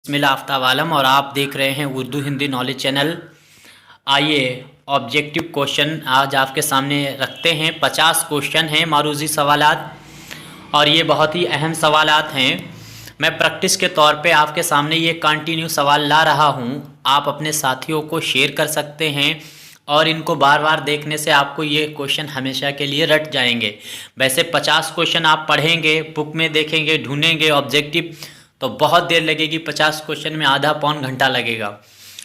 بسم اللہ آفتاب عالم اور آپ دیکھ رہے ہیں اردو ہندی نالج چینل۔ آئیے آبجیکٹو کوشچن آج آپ کے سامنے رکھتے ہیں۔ 50 کوشچن ہیں معروضی سوالات اور یہ بہت ہی اہم سوالات ہیں۔ میں پریکٹس کے طور پہ آپ کے سامنے یہ کنٹینیو سوال لا رہا ہوں۔ آپ اپنے ساتھیوں کو شیئر کر سکتے ہیں اور ان کو بار بار دیکھنے سے آپ کو یہ کوشچن ہمیشہ کے لیے رٹ جائیں گے۔ ویسے 50 کوشچن آپ پڑھیں گے، بک میں دیکھیں گے، ڈھونڈیں گے آبجیکٹو تو بہت دیر لگے گی، 50 کوشچن میں آدھا پون گھنٹہ لگے گا،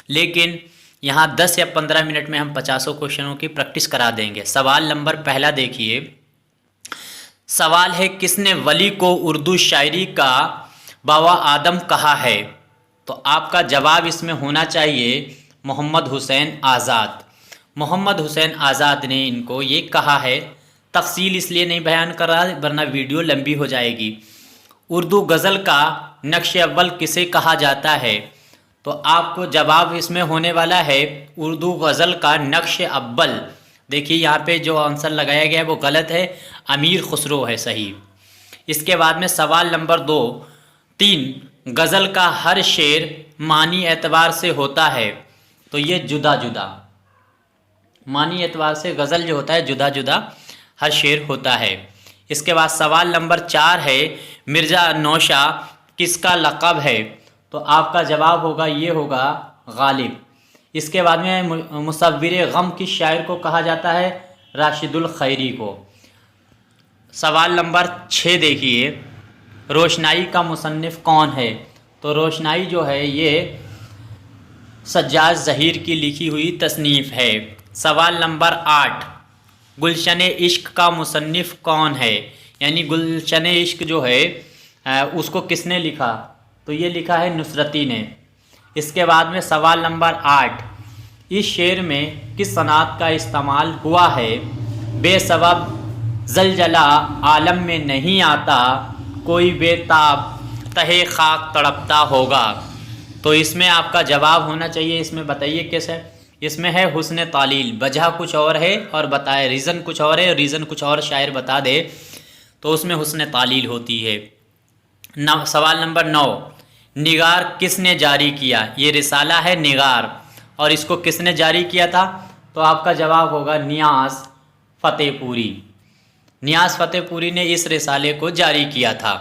لیکن یہاں 10 یا 15 منٹ میں ہم 50 کوشچنوں کی پریکٹس کرا دیں گے۔ سوال نمبر پہلا دیکھیے، سوال ہے کس نے ولی کو اردو شاعری کا بابا آدم کہا ہے؟ تو آپ کا جواب اس میں ہونا چاہیے محمد حسین آزاد۔ محمد حسین آزاد نے ان کو یہ کہا ہے۔ تفصیل اس لیے نہیں بیان کر رہا ورنہ ویڈیو لمبی ہو جائے گی۔ اردو غزل کا نقش اول کسے کہا جاتا ہے؟ تو آپ کو جواب اس میں ہونے والا ہے اردو غزل کا نقش اول۔ دیکھیے یہاں پہ جو آنسر لگایا گیا ہے وہ غلط ہے، امیر خسرو ہے صحیح۔ اس کے بعد میں سوال نمبر 3 غزل کا ہر شعر معنی اعتبار سے ہوتا ہے؟ تو یہ جدا جدا، معنی اعتبار سے غزل جو ہوتا ہے جدا جدا ہر شعر ہوتا ہے۔ اس کے بعد سوال نمبر 4 ہے مرزا نوشا کس کا لقب ہے؟ تو آپ کا جواب ہوگا یہ ہوگا غالب۔ اس کے بعد میں مصور غم کس شاعر کو کہا جاتا ہے؟ راشد الخیری کو۔ سوال نمبر 6 دیکھیے، روشنائی کا مصنف کون ہے؟ تو روشنائی جو ہے یہ سجاد ظہیر کی لکھی ہوئی تصنیف ہے۔ سوال نمبر 8 گلشن عشق کا مصنف کون ہے؟ یعنی گلشن عشق جو ہے اس کو کس نے لکھا؟ تو یہ لکھا ہے نصرتی نے۔ اس کے بعد میں سوال نمبر 8 اس شعر میں کس صنعت کا استعمال ہوا ہے؟ بے سبب زلزلہ عالم میں نہیں آتا، کوئی بے تاب تہے خاک تڑپتا ہوگا۔ تو اس میں آپ کا جواب ہونا چاہیے، اس میں بتائیے کیس ہے؟ اس میں ہے حسن تعلیل، وجہ کچھ اور ہے اور بتائے ریزن کچھ اور ہے، ریزن کچھ اور شاعر بتا دے تو اس میں حسن تعلیل ہوتی ہے۔ سوال نمبر 9 نگار کس نے جاری کیا؟ یہ رسالہ ہے نگار، اور اس کو کس نے جاری کیا تھا؟ تو آپ کا جواب ہوگا نیاز فتح پوری۔ نیاز فتح پوری نے اس رسالے کو جاری کیا تھا۔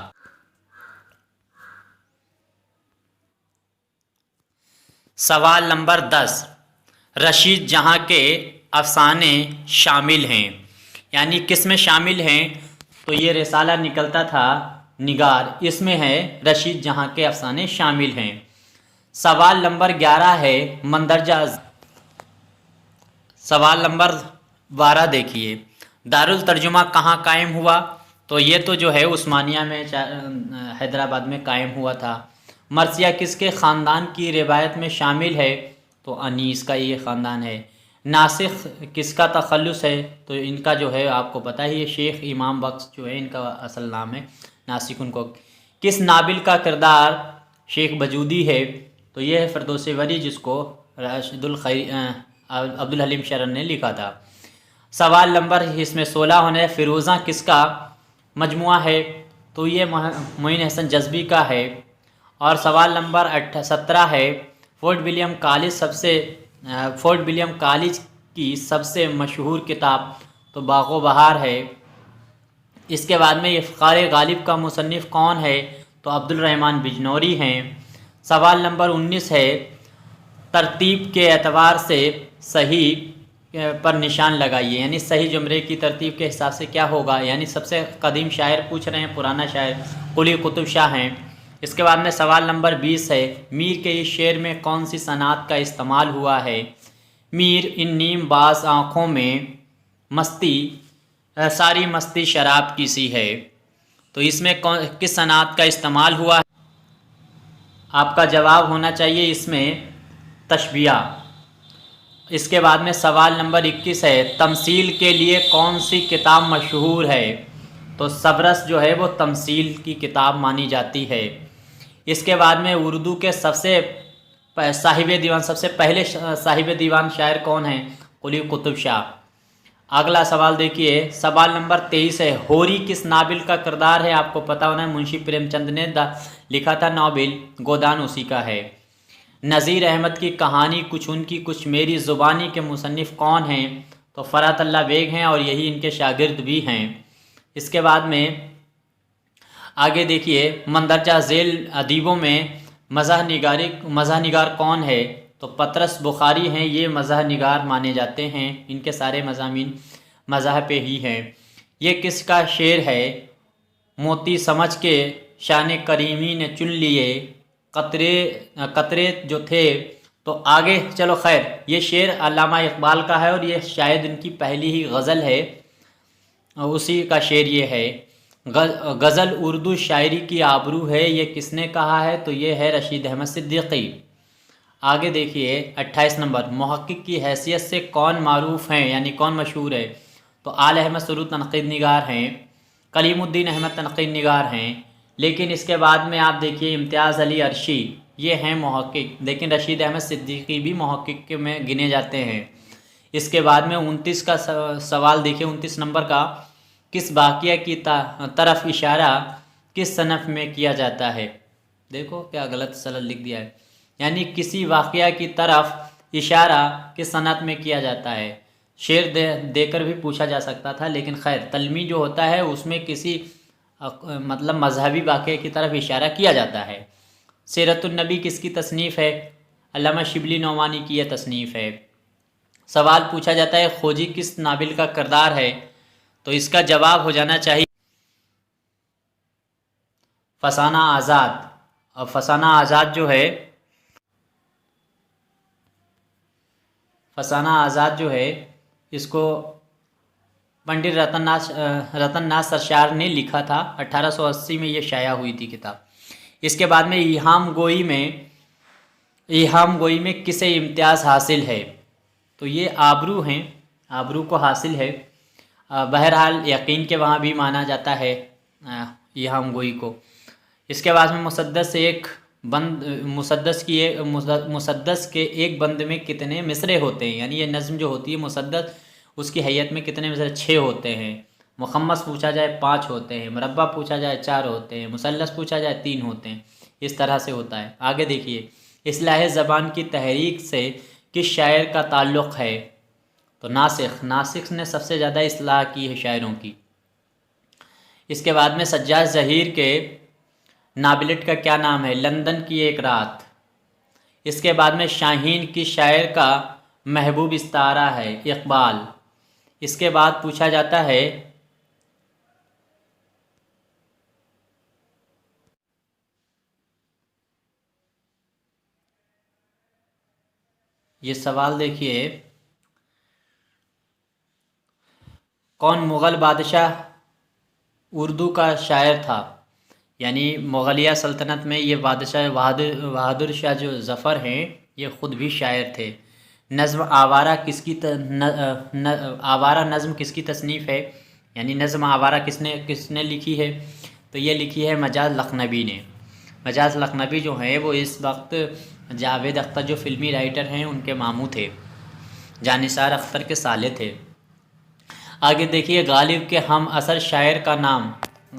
سوال نمبر 10 رشید جہاں کے افسانے شامل ہیں، یعنی کس میں شامل ہیں؟ تو یہ رسالہ نکلتا تھا نگار، اس میں ہے رشید جہاں کے افسانے شامل ہیں۔ سوال نمبر 11 ہے مندرجہ۔ سوال نمبر 12 دیکھیے، دارالترجمہ کہاں قائم ہوا؟ تو یہ تو جو ہے عثمانیہ میں حیدرآباد میں قائم ہوا تھا۔ مرثیہ کس کے خاندان کی روایت میں شامل ہے؟ تو انیس کا یہ خاندان ہے۔ ناسخ کس کا تخلص ہے؟ تو ان کا جو ہے آپ کو پتہ ہی ہے شیخ امام بخش جو ہے ان کا اصل نام ہے، ناسخ ان کو۔ کس ناول کا کردار شیخ بجودی ہے؟ تو یہ ہے فردوس وری، جس کو راشد الخیری عبدالحلیم شرن نے لکھا تھا۔ سوال نمبر اس میں 16 ہونا ہے فیروزاں کس کا مجموعہ ہے؟ تو یہ معین حسن جذبی کا ہے۔ اور سوال نمبر 17 ہے فورٹ ولیم کالج کی سب سے مشہور کتاب؟ تو باغ و بہار ہے۔ اس کے بعد میں افخار غالب کا مصنف کون ہے؟ تو عبدالرحمن بجنوری ہیں۔ سوال نمبر 19 ہے ترتیب کے اعتبار سے صحیح پر نشان لگائیے، یعنی صحیح جملے کی ترتیب کے حساب سے کیا ہوگا؟ یعنی سب سے قدیم شاعر پوچھ رہے ہیں، پرانا شاعر قلی قطب شاہ ہیں۔ اس کے بعد میں سوال نمبر 20 ہے میر کے اس شعر میں کون سی صنعت کا استعمال ہوا ہے؟ میر ان نیم باز آنکھوں میں مستی، ساری مستی شراب کی سی ہے۔ تو اس میں کس صنعت کا استعمال ہوا ہے؟ آپ کا جواب ہونا چاہیے اس میں تشبیہ۔ اس کے بعد میں سوال نمبر 21 ہے تمثیل کے لیے کون سی کتاب مشہور ہے؟ تو سبرس جو ہے وہ تمثیل کی کتاب مانی جاتی ہے۔ اس کے بعد میں اردو کے سب سے پہلے صاحب دیوان شاعر کون ہیں؟ قلی قطب شاہ۔ अगला सवाल देखिए, सवाल नंबर 23 है, होरी किस नावल का किरदार है? आपको पता होना है, मुंशी प्रेमचंद ने लिखा था नावल, गोदान उसी का है। नज़ीर अहमद की कहानी कुछ उनकी कुछ मेरी ज़ुबानी के मुसन्निफ़ कौन हैं? तो फ़रहत अल्लाह बेग हैं और यही इनके शागिर्द भी हैं। इसके बाद में आगे देखिए, मंदरजा झेल अदीबों में मज़ाह निगार कौन है? तो पतरस बुखारी हैं, ये मज़ाह निगार माने जाते हैं, इनके सारे मज़ामीन मज़ाह पे ही हैं। ये किसका शेर है? मोती समझ के शान करीमी ने चुन लिए कतरे जो थे। तो आगे चलो, खैर ये शेर अल्लामा इकबाल का है और ये शायद इनकी पहली ही गज़ल है, उसी का शेर ये है। गज़ल उर्दू शायरी की आबरू है, ये किसने कहा है? तो ये है रशीद अहमद सिद्दीकी। आगे देखिए 28 नंबर, मुहक्किक की हैसियत से कौन मारूफ़ हैं, यानी कौन मशहूर है? तो आल अहमद सरूर तनक़ीद निगार हैं, कलीमुद्दीन अहमद तनक़ीद निगार हैं। लेकिन इसके बाद में आप देखिए इम्तियाज़ अली अरशी, ये हैं मुहक्किक, लेकिन रशीद अहमद सिद्दीकी भी मुहक्किक में गिने जाते हैं। इसके बाद में 29 का सवाल देखिए, 29 नंबर का, किस वाक़िया की तरफ इशारा किस सनफ़ में किया जाता है? देखो क्या गलत सनद लिख दिया है, यानी किसी वाक़िया की तरफ इशारा किस सनद में किया जाता है। शेर देकर भी पूछा जा सकता था, लेकिन खैर तलमी जो होता है उसमें किसी मतलब मजहबी वाक़े की तरफ इशारा किया जाता है। सीरतुन्नबी किसकी तसनीफ़ है? अल्लामा शिबली नौमानी की यह तसनीफ़ है। सवाल पूछा जाता है, खोजी किस नावल का किरदार है? तो इसका जवाब हो जाना चाहिए फसाना आज़ाद। और फसाना आज़ाद जो है इसको पंडित रतननाथ सरशार ने लिखा था, 1880 में ये शाया हुई थी किताब। इसके बाद में इहाम गोई में किसे इम्तियाज़ हासिल है? तो ये आबरू हैं, आबरू को हासिल है। बहरहाल यकीन के वहाँ भी माना जाता है इहाम गोई को। इसके बाद में मुसद्दस के एक बंद में कितने मिसरे होते हैं? यानी ये नज़्म जो होती है मुसद्दस, उसकी हैयत में कितने मिसरे? 6 होते हैं। मुखम्मस पूछा जाए 5 होते हैं, मुरब्बा पूछा जाए 4 होते हैं, मुसल्लस पूछा जाए 3 होते हैं। इस तरह से होता है। आगे देखिए, इस्लाह ज़बान की तहरीक से किस शायर का ताल्लुक़ है? तो नासिख ने सबसे ज़्यादा इस्लाह की है शायरों की। इसके बाद में सज्जाद ज़हीर के नावलेट का क्या नाम है? लंदन की एक रात। इसके बाद में शाहीन की शायर का महबूब इस्तारा है इकबाल। इसके बाद पूछा जाता है, ये सवाल देखिए, कौन मुग़ल बादशाह उर्दू का शायर था? यानी मुग़लिया सल्तनत में ये बादशाह बहादुर शाह जो ज़फ़र हैं, ये ख़ुद भी शायर थे। नज़्म आवारा आवारा नज़्म किसकी तसनीफ़ है? यानी नज़्म आवारा किसने लिखी है? तो ये लिखी है मजाज लखनवी ने। मजाज लखनवी जो हैं वो इस वक्त जावेद अख्तर जो फ़िल्मी राइटर हैं उनके मामू थे, जानिसार अख्तर के साले थे। आगे देखिए, गालिब के हम असर शायर का नाम?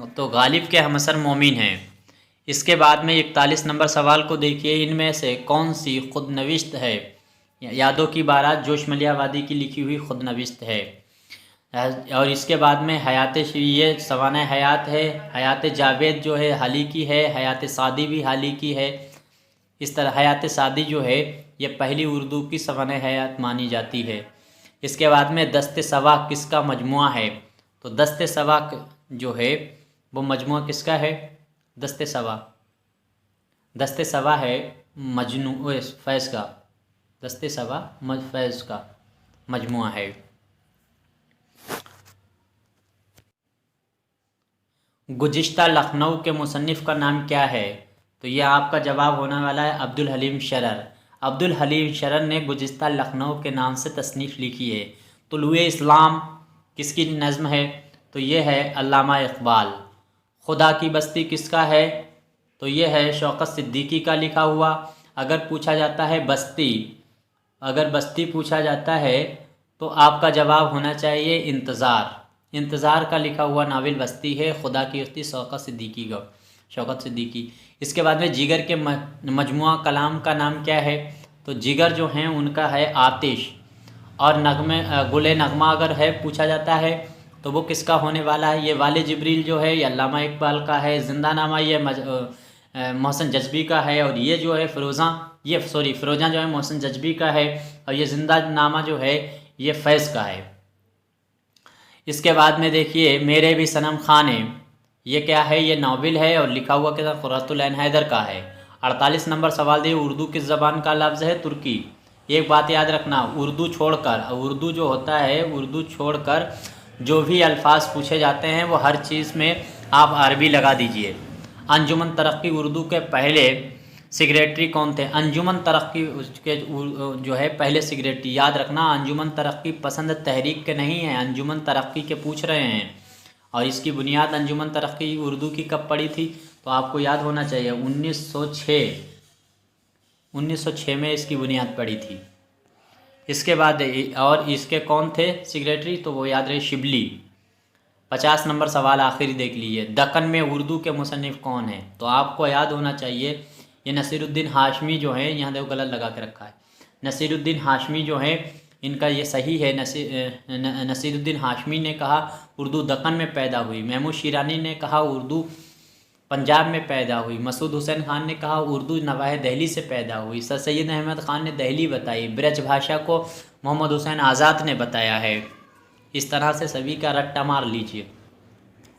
तो गालिब के हम असर मोमिन हैं। इसके बाद में 41 नंबर सवाल को देखिए, इनमें से कौन सी खुद नविश्त है? यादों की बारात जोश मलिया वादी की लिखी हुई खुद नविश्त है। और इसके बाद में ये सवाना हयात है, हयात जावेद जो है हाली की है, हयात सादी भी हाली की है। इस तरह हयात सादी जो है ये पहली उर्दू की सवाना हयात मानी जाती है। इसके बाद में दस्ते सवा किसका मजमुआ है? तो दस्ते सवा जो है वो मजमुआ किसका है? दस्ते सवा है मजनू फैज़ का। दस्ते सवा फैज़ का मजमुआ है। गुज़िश्ता लखनऊ के मुसन्निफ़ का नाम क्या है? तो ये आपका जवाब होने वाला है अब्दुल हलीम शरर। अब्दुल हलीम शरर ने गुज़िश्ता लखनऊ के नाम से तसनीफ़ लिखी है। तुलुए इस्लाम किसकी नज़्म है? तो ये है अल्लामा इकबाल। खुदा की बस्ती किसका है? तो ये है शौकत सिद्दीकी का लिखा हुआ। अगर बस्ती पूछा जाता है तो आपका जवाब होना चाहिए इंतज़ार। इंतज़ार का लिखा हुआ नावल बस्ती है खुदा की उस्ती शौकत सिद्दीकी। इसके बाद में जिगर के मजमुआ कलाम का नाम क्या है? तो जिगर जो हैं उनका है आतिश। और नगमे गुले नगमा अगर है पूछा जाता है तो वो किसका होने वाला है? ये वाले जिब्रील जो है ये अल्लामा इकबाल का है। जिंदानामा ये मोहसिन जज्बी का है। और ये जो है फ़िरोज़ा जो है मोहसिन जज्बी का है। और ये जिंदानामा जो है ये फैज़ का है। इसके बाद में देखिए मेरे भी सनम खाने, ये क्या है? ये नावल है और लिखा हुआ किताब क़ुर्रतुल ऐन हैदर का है। 48 नंबर सवाल दिए, उर्दू किस ज़बान का लफ्ज़ है? तुर्की। एक बात याद रखना, उर्दू जो होता है उर्दू छोड़कर जो भी अल्फाज पूछे जाते हैं वो हर चीज़ में आप अरबी लगा दीजिए। अंजुमन तरक्की उर्दू के पहले सेक्रेटरी कौन थे? अंजुमन तरक्की के जो है पहले सेक्रेटरी, याद रखना अंजुमन तरक्की पसंद तहरीक के नहीं हैं, अंजुमन तरक्की के पूछ रहे हैं। और इसकी बुनियाद अंजुमन तरक्की उर्दू की कब पड़ी थी? तो आपको याद होना चाहिए 1906 में इसकी बुनियाद पड़ी थी। इसके बाद और इसके कौन थे सेक्रेटरी? तो वो याद रहे शिबली। 50 नंबर सवाल आखिरी देख लीजिए, दक्कन में उर्दू के मुसन्निफ़ कौन है? तो आपको याद होना चाहिए ये नसीरुद्दीन हाशमी जो है, यहाँ देखो गलत लगा के रखा है, नसीरुद्दीन हाशमी जो है इनका ये सही है। नसीरुद्दीन हाशमी ने कहा उर्दू दक्कन में पैदा हुई। महमूद शिरानी ने कहा उर्दू पंजाब में पैदा हुई। मसूद हुसैन खान ने कहा उर्दू नवाह दहली से पैदा हुई। सर सैयद अहमद ख़ान ने दहली बताई। ब्रज भाषा को मोहम्मद हुसैन आज़ाद ने बताया है। इस तरह से सभी का रट्टा मार लीजिए।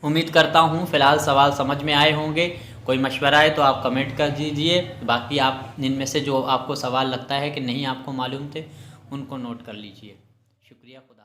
उम्मीद करता हूँ फ़िलहाल सवाल समझ में आए होंगे। कोई मशवरा है तो आप कमेंट कर दीजिए। बाकी आप इनमें से जो आपको सवाल लगता है कि नहीं आपको मालूम थे उनको नोट कर लीजिए। शुक्रिया। खुदा।